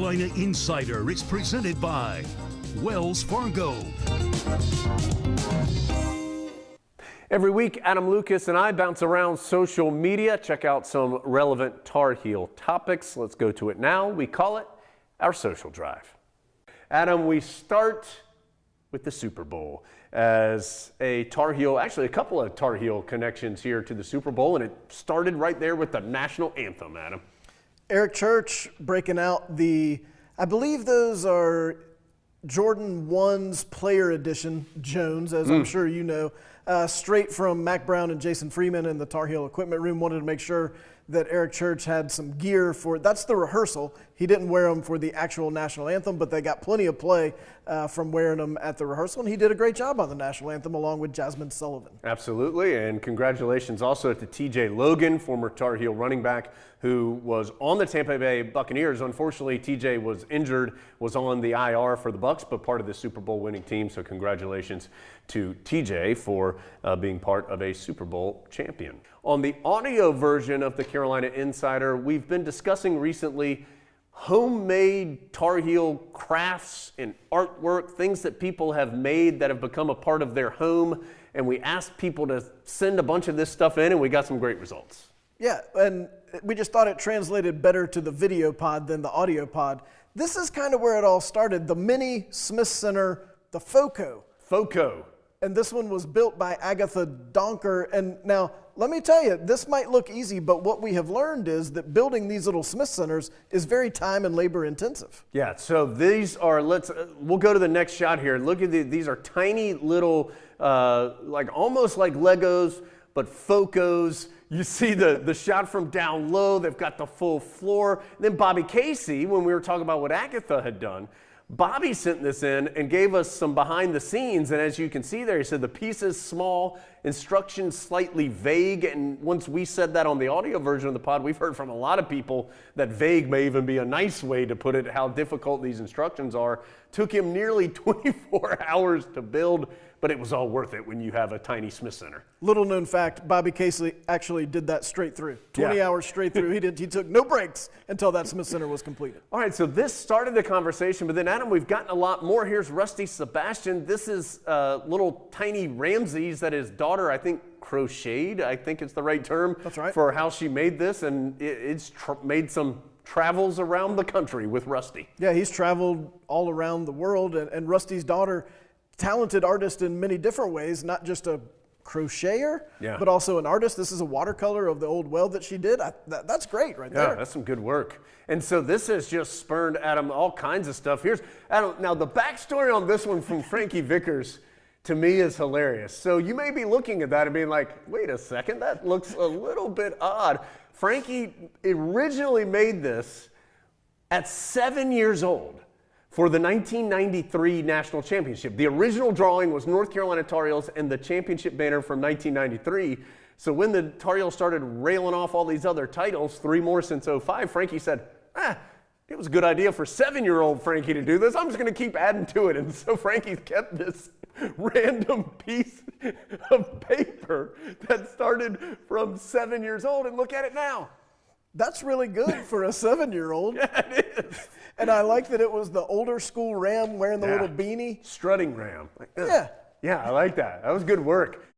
Carolina Insider is presented by Wells Fargo. Every week, Adam Lucas and I bounce around social media, check out some relevant Tar Heel topics. Let's go to it now. We call it our Social Drive. Adam, we start with the Super Bowl as a Tar Heel, actually a couple of Tar Heel connections here to the Super Bowl, and it started right there with the national anthem, Adam. Eric Church breaking out I believe those are Jordan 1's Player Edition Jones, as I'm sure you know, straight from Mac Brown and Jason Freeman in the Tar Heel equipment room. Wanted to make sure that Eric Church had some gear that's the rehearsal. He didn't wear them for the actual national anthem, but they got plenty of play from wearing them at the rehearsal, and he did a great job on the national anthem along with Jasmine Sullivan. Absolutely, and congratulations also to TJ Logan, former Tar Heel running back, who was on the Tampa Bay Buccaneers. Unfortunately, TJ was injured, was on the IR for the Bucs, but part of the Super Bowl winning team, so congratulations to TJ for being part of a Super Bowl champion. On the audio version of the Carolina Insider, we've been discussing recently homemade Tar Heel crafts and artwork, things that people have made that have become a part of their home, and we asked people to send a bunch of this stuff in, and we got some great results. Yeah, and we just thought it translated better to the video pod than the audio pod. This is kind of where it all started, the mini Smith Center, the FOCO. FOCO. And this one was built by Agatha Donker. And now, let me tell you, this might look easy, but what we have learned is that building these little Smith Centers is very time and labor intensive. Yeah, so these are, we'll go to the next shot here. Look at these are tiny little, almost like Legos, but FOCOs. You see the shot from down low. They've got the full floor. And then Bobby Casey, when we were talking about what Agatha had done, Bobby sent this in and gave us some behind the scenes, and as you can see there, he said the piece is small, instructions slightly vague, and once we said that on the audio version of the pod, we've heard from a lot of people that vague may even be a nice way to put it, how difficult these instructions are. Took him nearly 24 hours to build, but it was all worth it when you have a tiny Smith Center. Little known fact, Bobby Casey actually did that straight through. 20 hours straight through. He took no breaks until that Smith Center was completed. All right, so this started the conversation, but then Adam, we've gotten a lot more. Here's Rusty Sebastian. This is little tiny Ramses that his daughter, I think, crocheted, I think it's the right term. That's right. For how she made this, and it's made some travels around the country with Rusty. Yeah, he's traveled all around the world, and Rusty's daughter, talented artist in many different ways, not just a crocheter, but also an artist. This is a watercolor of the old well that she did. That's great right there. Yeah, that's some good work. And so this has just spurned, Adam, all kinds of stuff. Here's, Adam, now the backstory on this one from Frankie Vickers to me is hilarious. So you may be looking at that and being like, wait a second, that looks a little bit odd. Frankie originally made this at 7 years old for the 1993 National Championship. The original drawing was North Carolina Tar Heels and the championship banner from 1993. So when the Tar Heels started railing off all these other titles, 3 more since '05, Frankie said, it was a good idea for 7-year-old Frankie to do this. I'm just going to keep adding to it. And so Frankie kept this random piece of paper that started from 7 years old, and look at it now. That's really good for a 7-year-old. Yeah, it is. And I like that it was the older school Ram wearing the little beanie. Strutting Ram. Yeah. Yeah, I like that. That was good work.